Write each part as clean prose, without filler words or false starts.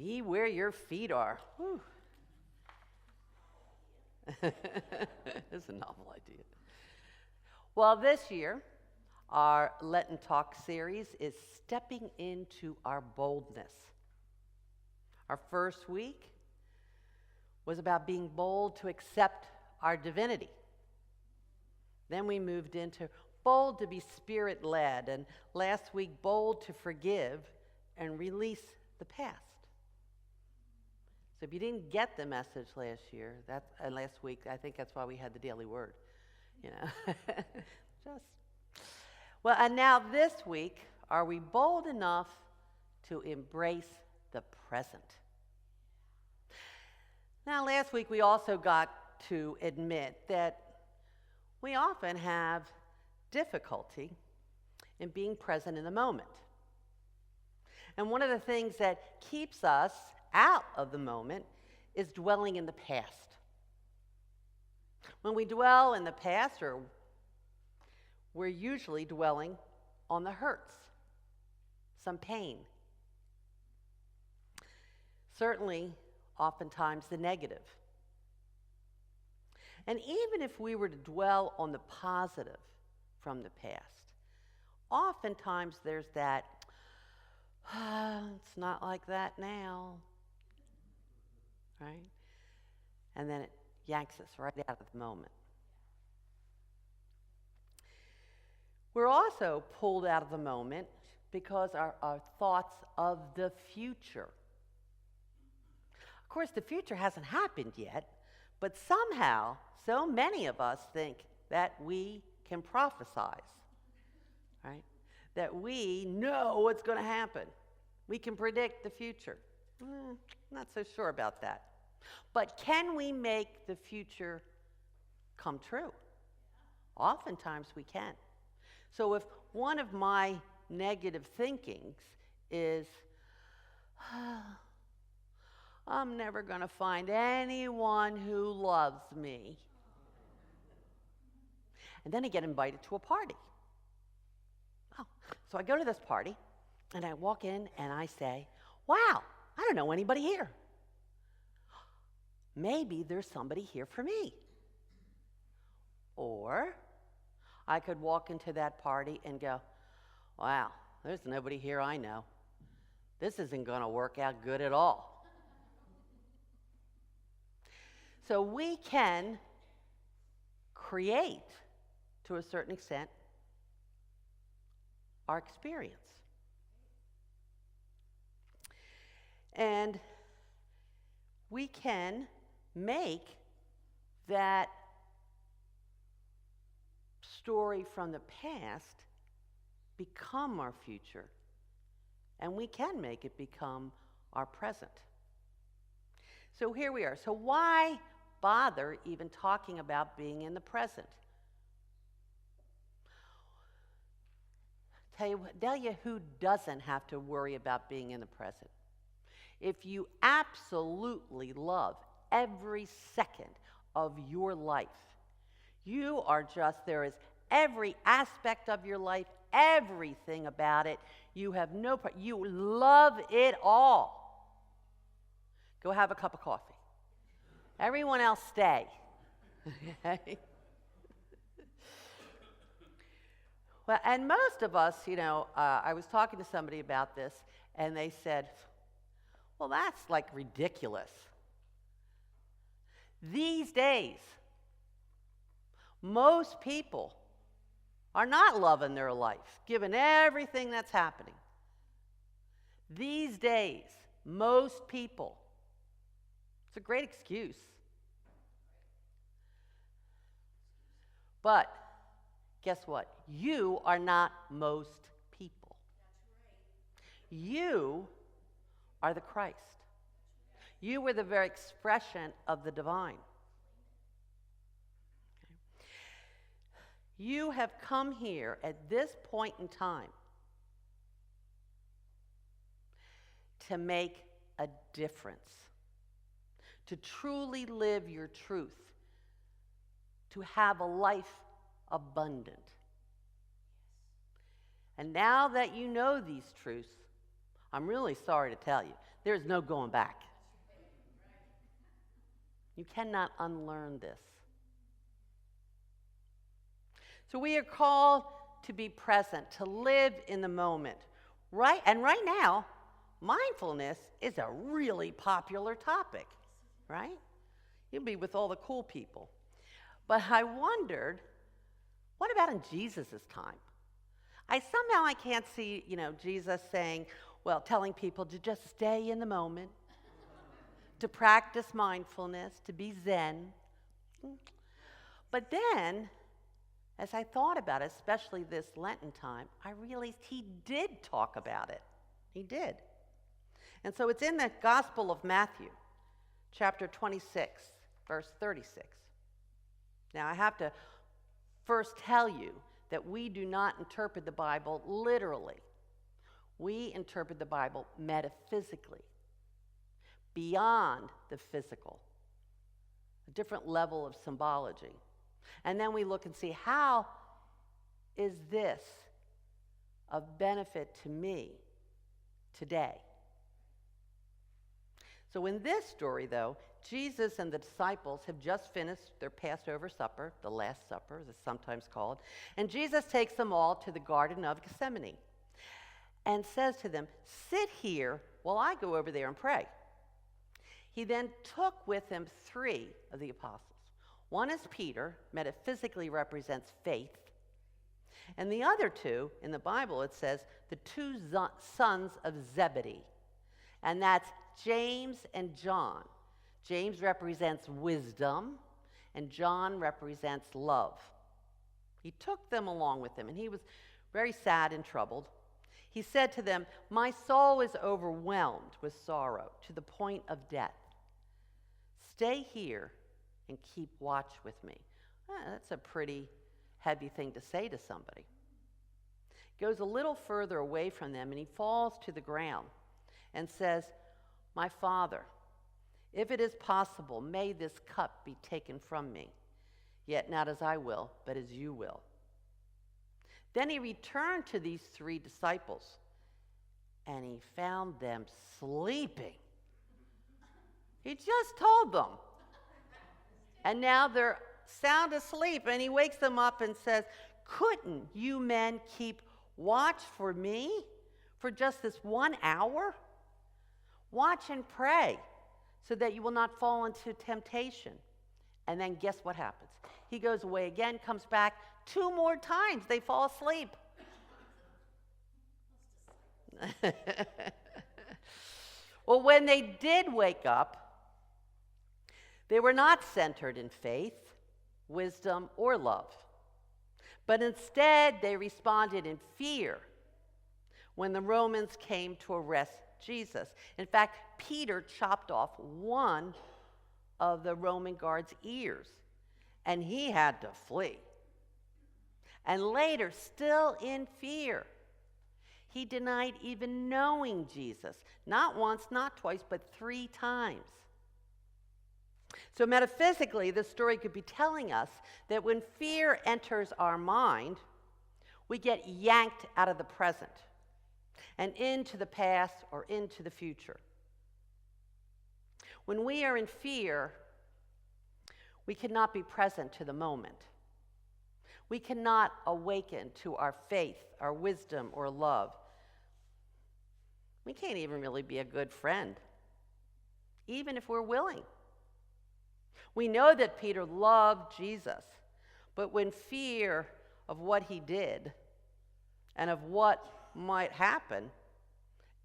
Be where your feet are. Whew. It's a novel idea. Well, this year, our Let and Talk series is stepping into our boldness. Our first week was about being bold to accept our divinity. Then we moved into bold to be spirit-led, and last week, bold to forgive and release the past. So if you didn't get the message last week, I think that's why we had the daily word, Well, and now this week, are we bold enough to embrace the present? Now, last week, we also got to admit that we often have difficulty in being present in the moment. And one of the things that keeps us out of the moment is dwelling in the past. When we dwell in the past, we're usually dwelling on the hurts, some pain. Certainly, oftentimes the negative. And even if we were to dwell on the positive from the past, oftentimes there's that, it's not like that now, right? And then it yanks us right out of the moment. We're also pulled out of the moment because our thoughts of the future. Of course, the future hasn't happened yet, but somehow, so many of us think that we can prophesize, right? That we know what's going to happen. We can predict the future. Not so sure about that. But can we make the future come true? Oftentimes we can. So if one of my negative thinkings is, I'm never going to find anyone who loves me. And then I get invited to a party. Oh, so I go to this party, and I walk in, and I say, wow, I don't know anybody here. Maybe there's somebody here for me. Or I could walk into that party and go, wow, there's nobody here I know. This isn't going to work out good at all. So we can create, to a certain extent, our experience. And we can make that story from the past become our future. And we can make it become our present. So here we are. So why bother even talking about being in the present? Tell you who doesn't have to worry about being in the present. If you absolutely love every second of your life, you are just, there is every aspect of your life, everything about it. You have you love it all. Go have a cup of coffee. Everyone else stay. Okay? Well, and most of us, I was talking to somebody about this, and they said, well, that's like ridiculous. These days, most people are not loving their life, given everything that's happening. These days, most people, it's a great excuse. But guess what? You are not most people. You are the Christ. You were the very expression of the divine. Okay. You have come here at this point in time to make a difference, to truly live your truth, to have a life abundant. And now that you know these truths, I'm really sorry to tell you, there's no going back. You cannot unlearn this. So we are called to be present, to live in the moment. Right? And right now, mindfulness is a really popular topic, right? You'll be with all the cool people. But I wondered, what about in Jesus' time? I can't see, Jesus saying, telling people to just stay in the moment, to practice mindfulness, to be Zen. But then, as I thought about it, especially this Lenten time, I realized he did talk about it. He did. And so it's in the Gospel of Matthew, chapter 26, verse 36. Now, I have to first tell you that we do not interpret the Bible literally. We interpret the Bible metaphysically, beyond the physical, a different level of symbology. And then we look and see, how is this of benefit to me today? So in this story, though, Jesus and the disciples have just finished their Passover supper, the Last Supper, as it's sometimes called, and Jesus takes them all to the Garden of Gethsemane and says to them, "Sit here while I go over there and pray." He then took with him 3 of the apostles. One is Peter, metaphysically represents faith. And the other 2, in the Bible it says, the 2 sons of Zebedee. And that's James and John. James represents wisdom, and John represents love. He took them along with him, and he was very sad and troubled. He said to them, "My soul is overwhelmed with sorrow to the point of death. Stay here and keep watch with me." That's a pretty heavy thing to say to somebody. He goes a little further away from them, and he falls to the ground and says, "My Father, if it is possible, may this cup be taken from me. Yet not as I will, but as you will." Then he returned to these 3 disciples, and he found them sleeping. He just told them. And now they're sound asleep, and he wakes them up and says, "Couldn't you men keep watch for me for just this 1 hour? Watch and pray so that you will not fall into temptation." And then guess what happens? He goes away again, comes back 2 more times. They fall asleep. Well, when they did wake up, they were not centered in faith, wisdom, or love. But instead, they responded in fear when the Romans came to arrest Jesus. In fact, Peter chopped off one of the Roman guard's ears, and he had to flee. And later, still in fear, he denied even knowing Jesus. Not once, not twice, but 3 times. So metaphysically, this story could be telling us that when fear enters our mind, we get yanked out of the present and into the past or into the future. When we are in fear, we cannot be present to the moment. We cannot awaken to our faith, our wisdom, or love. We can't even really be a good friend, even if we're willing. We know that Peter loved Jesus, but when fear of what he did and of what might happen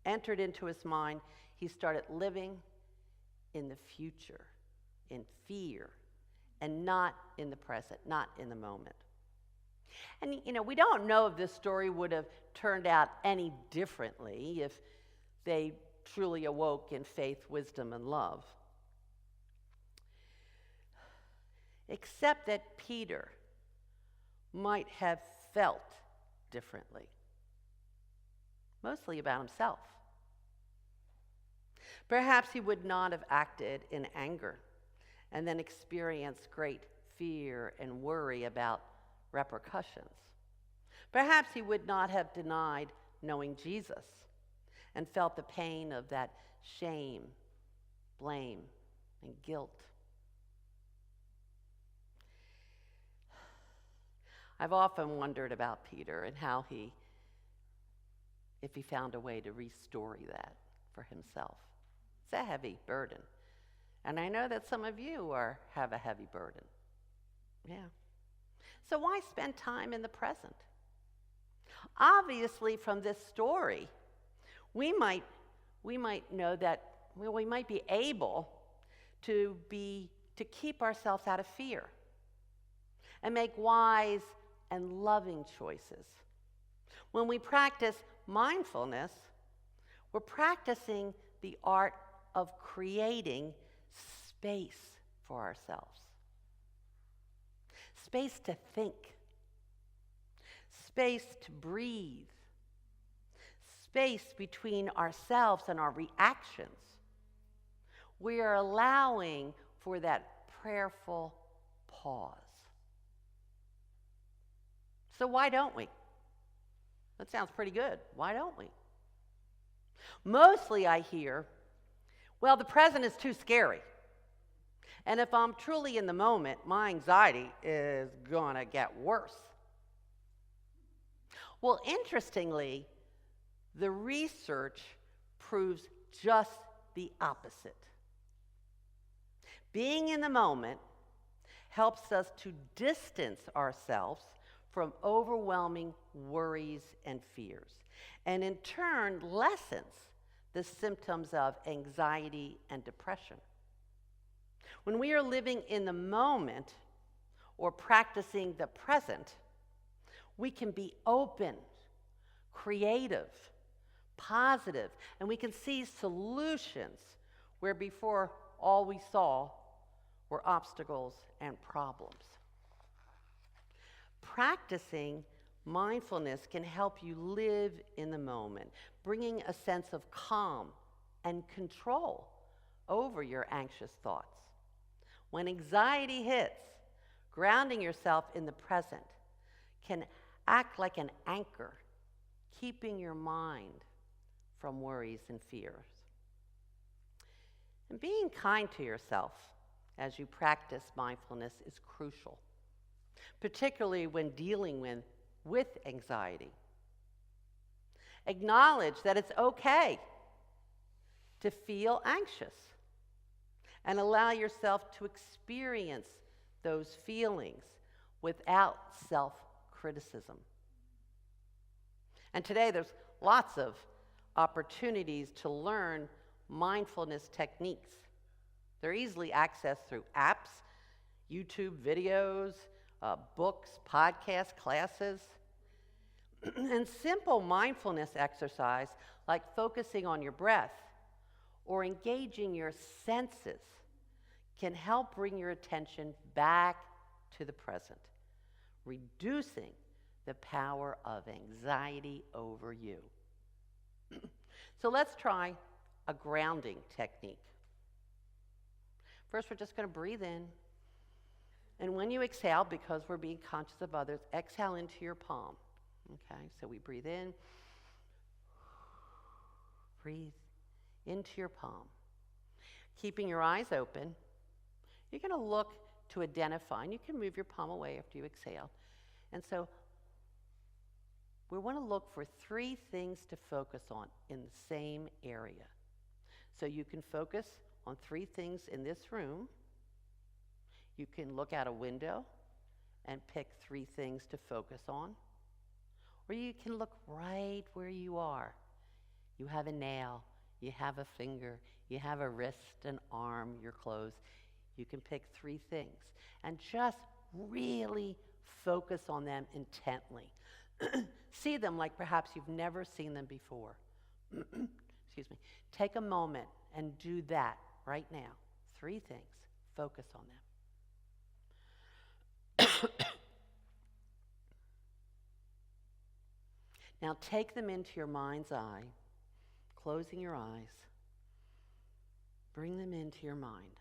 entered into his mind, he started living in the future, in fear, and not in the present, not in the moment. And, we don't know if this story would have turned out any differently if they truly awoke in faith, wisdom, and love. Except that Peter might have felt differently, mostly about himself. Perhaps he would not have acted in anger and then experienced great fear and worry about repercussions. Perhaps he would not have denied knowing Jesus and felt the pain of that shame, blame, and guilt. I've often wondered about Peter and if he found a way to restore that for himself. It's a heavy burden. And I know that some of you have a heavy burden. Yeah. So why spend time in the present? Obviously, from this story, we might know that we might be able to keep ourselves out of fear and make wise and loving choices. When we practice mindfulness, we're practicing the art of creating space for ourselves. Space to think. Space to breathe. Space between ourselves and our reactions. We are allowing for that prayerful pause. So why don't we? That sounds pretty good. Why don't we? Mostly I hear, well, the present is too scary. And if I'm truly in the moment, my anxiety is going to get worse. Well, interestingly, the research proves just the opposite. Being in the moment helps us to distance ourselves from overwhelming worries and fears, and in turn lessens the symptoms of anxiety and depression. When we are living in the moment or practicing the present, we can be open, creative, positive, and we can see solutions where before all we saw were obstacles and problems. Practicing mindfulness can help you live in the moment, bringing a sense of calm and control over your anxious thoughts. When anxiety hits, grounding yourself in the present can act like an anchor, keeping your mind from worries and fears. And being kind to yourself as you practice mindfulness is crucial, particularly when dealing with anxiety. Acknowledge that it's okay to feel anxious and allow yourself to experience those feelings without self-criticism. And today there's lots of opportunities to learn mindfulness techniques. They're easily accessed through apps, YouTube videos, books, podcasts, classes. And simple mindfulness exercise like focusing on your breath or engaging your senses can help bring your attention back to the present, reducing the power of anxiety over you. So let's try a grounding technique. First, we're just going to breathe in. And when you exhale, because we're being conscious of others, exhale into your palm. Okay, so we breathe in. Breathe into your palm. Keeping your eyes open, you're going to look to identify, and you can move your palm away after you exhale. And so we want to look for 3 things to focus on in the same area. So you can focus on 3 things in this room. You can look out a window and pick 3 things to focus on. Or you can look right where you are. You have a nail, you have a finger, you have a wrist, an arm, your clothes. You can pick 3 things and just really focus on them intently. See them like perhaps you've never seen them before. Excuse me. Take a moment and do that right now. 3 things. Focus on them. Now take them into your mind's eye, closing your eyes. Bring them into your mind,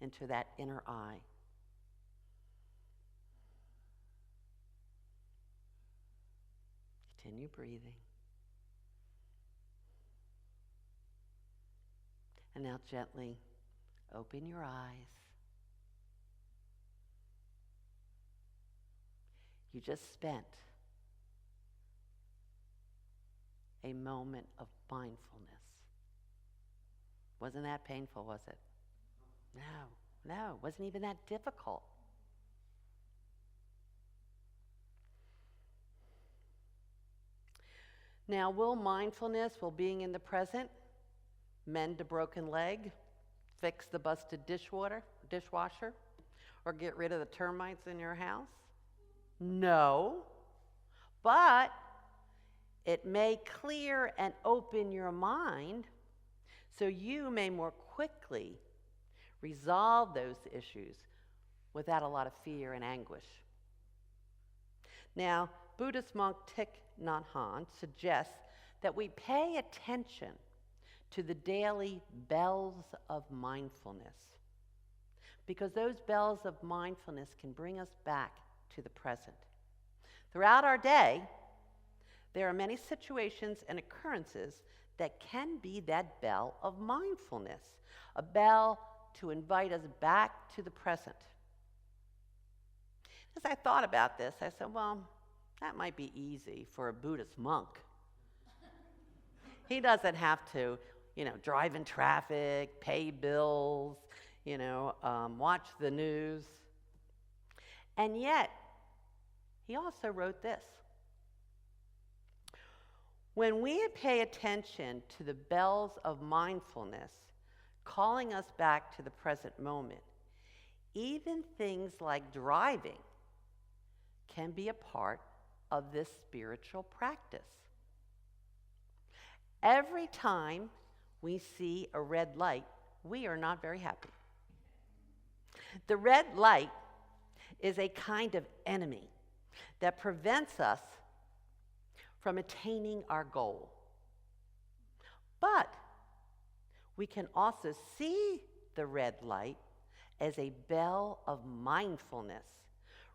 into that inner eye. Continue breathing. And now gently open your eyes. You just spent a moment of mindfulness. Wasn't that painful, was it? No, it wasn't even that difficult. Now, will mindfulness, will being in the present, mend a broken leg, fix the busted dishwasher, or get rid of the termites in your house? No, but it may clear and open your mind so you may more quickly resolve those issues without a lot of fear and anguish. Now, Buddhist monk Thich Nhat Hanh suggests that we pay attention to the daily bells of mindfulness, because those bells of mindfulness can bring us back to the present. Throughout our day, there are many situations and occurrences that can be that bell of mindfulness, a bell to invite us back to the present. As I thought about this, I said, well, that might be easy for a Buddhist monk. He doesn't have to, drive in traffic, pay bills, watch the news. And yet, he also wrote this. When we pay attention to the bells of mindfulness, calling us back to the present moment, even things like driving can be a part of this spiritual practice. Every time we see a red light, we are not very happy. The red light is a kind of enemy that prevents us from attaining our goal. But we can also see the red light as a bell of mindfulness,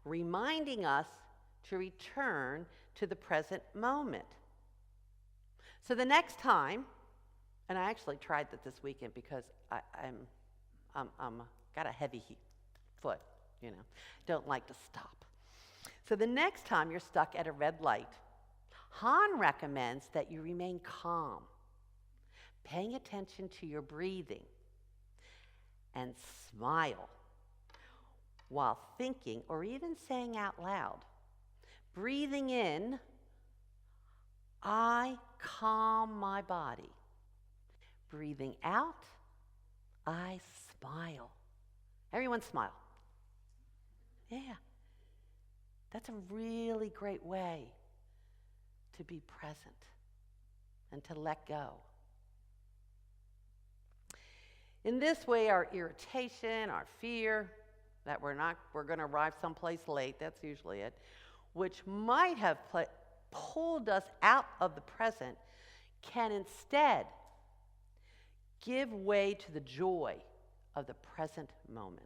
reminding us to return to the present moment. So the next time, and I actually tried that this weekend because I'm got a heavy foot, don't like to stop. So the next time you're stuck at a red light, Han recommends that you remain calm, paying attention to your breathing, and smile while thinking or even saying out loud. Breathing in, I calm my body. Breathing out, I smile. Everyone smile. Yeah. That's a really great way to be present and to let go. In this way, our irritation, our fear that we're going to arrive someplace late, that's usually it, which might have pulled us out of the present, can instead give way to the joy of the present moment,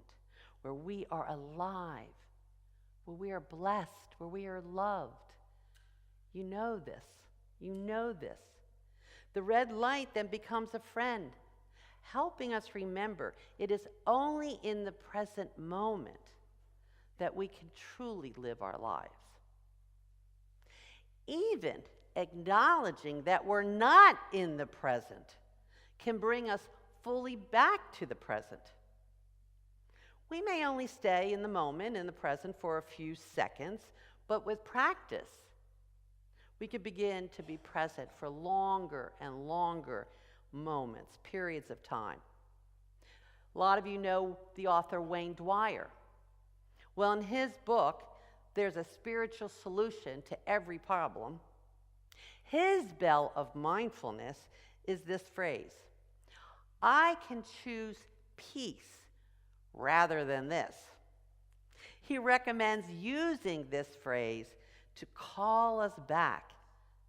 where we are alive, where we are blessed, where we are loved. You know this. You know this. The red light then becomes a friend, helping us remember it is only in the present moment that we can truly live our lives. Even acknowledging that we're not in the present can bring us fully back to the present. We may only stay in the moment, in the present, for a few seconds, but with practice, we could begin to be present for longer and longer moments, periods of time. A lot of you know the author Wayne Dyer. Well, in his book, There's a Spiritual Solution to Every Problem. His bell of mindfulness is this phrase: I can choose peace rather than this. He recommends using this phrase to call us back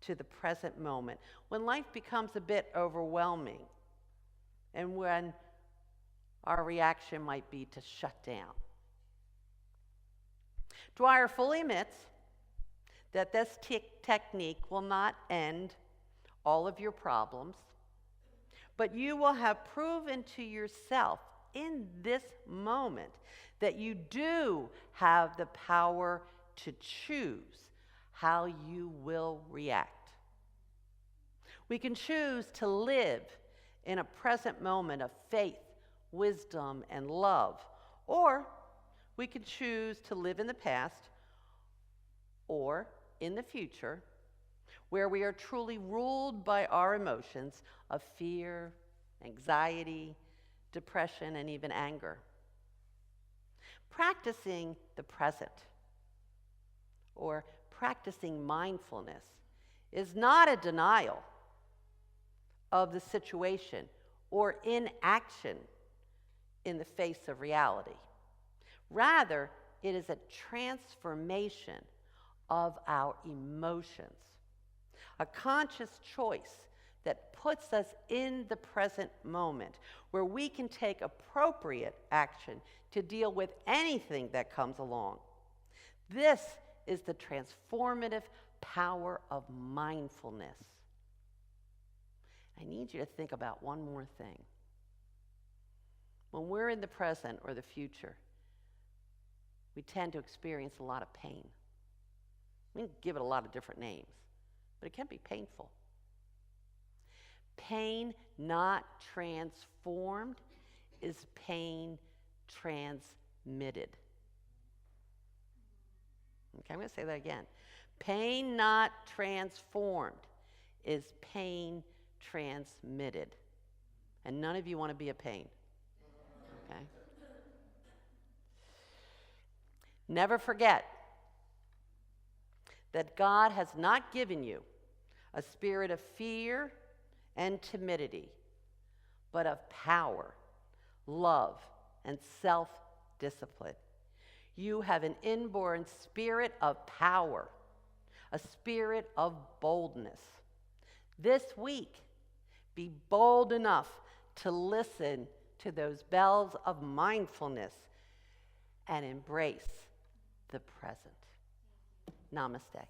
to the present moment when life becomes a bit overwhelming and when our reaction might be to shut down. Dwyer fully admits that this technique will not end all of your problems, But you will have proven to yourself in this moment that you do have the power to choose how you will react. We can choose to live in a present moment of faith, wisdom, and love, or we can choose to live in the past or in the future, where we are truly ruled by our emotions of fear, anxiety, depression, and even anger. Practicing the present, or practicing mindfulness, is not a denial of the situation or inaction in the face of reality. Rather, it is a transformation of our emotions, a conscious choice that puts us in the present moment where we can take appropriate action to deal with anything that comes along. This is the transformative power of mindfulness. I need you to think about one more thing. When we're in the present or the future, we tend to experience a lot of pain. We can give it a lot of different names, but it can be painful. Pain not transformed is pain transmitted. Okay, I'm going to say that again. Pain not transformed is pain transmitted. And none of you want to be a pain. Okay? Never forget that God has not given you a spirit of fear and timidity, but of power, love, and self-discipline. You have an inborn spirit of power, a spirit of boldness. This week, be bold enough to listen to those bells of mindfulness and embrace the present. Namaste.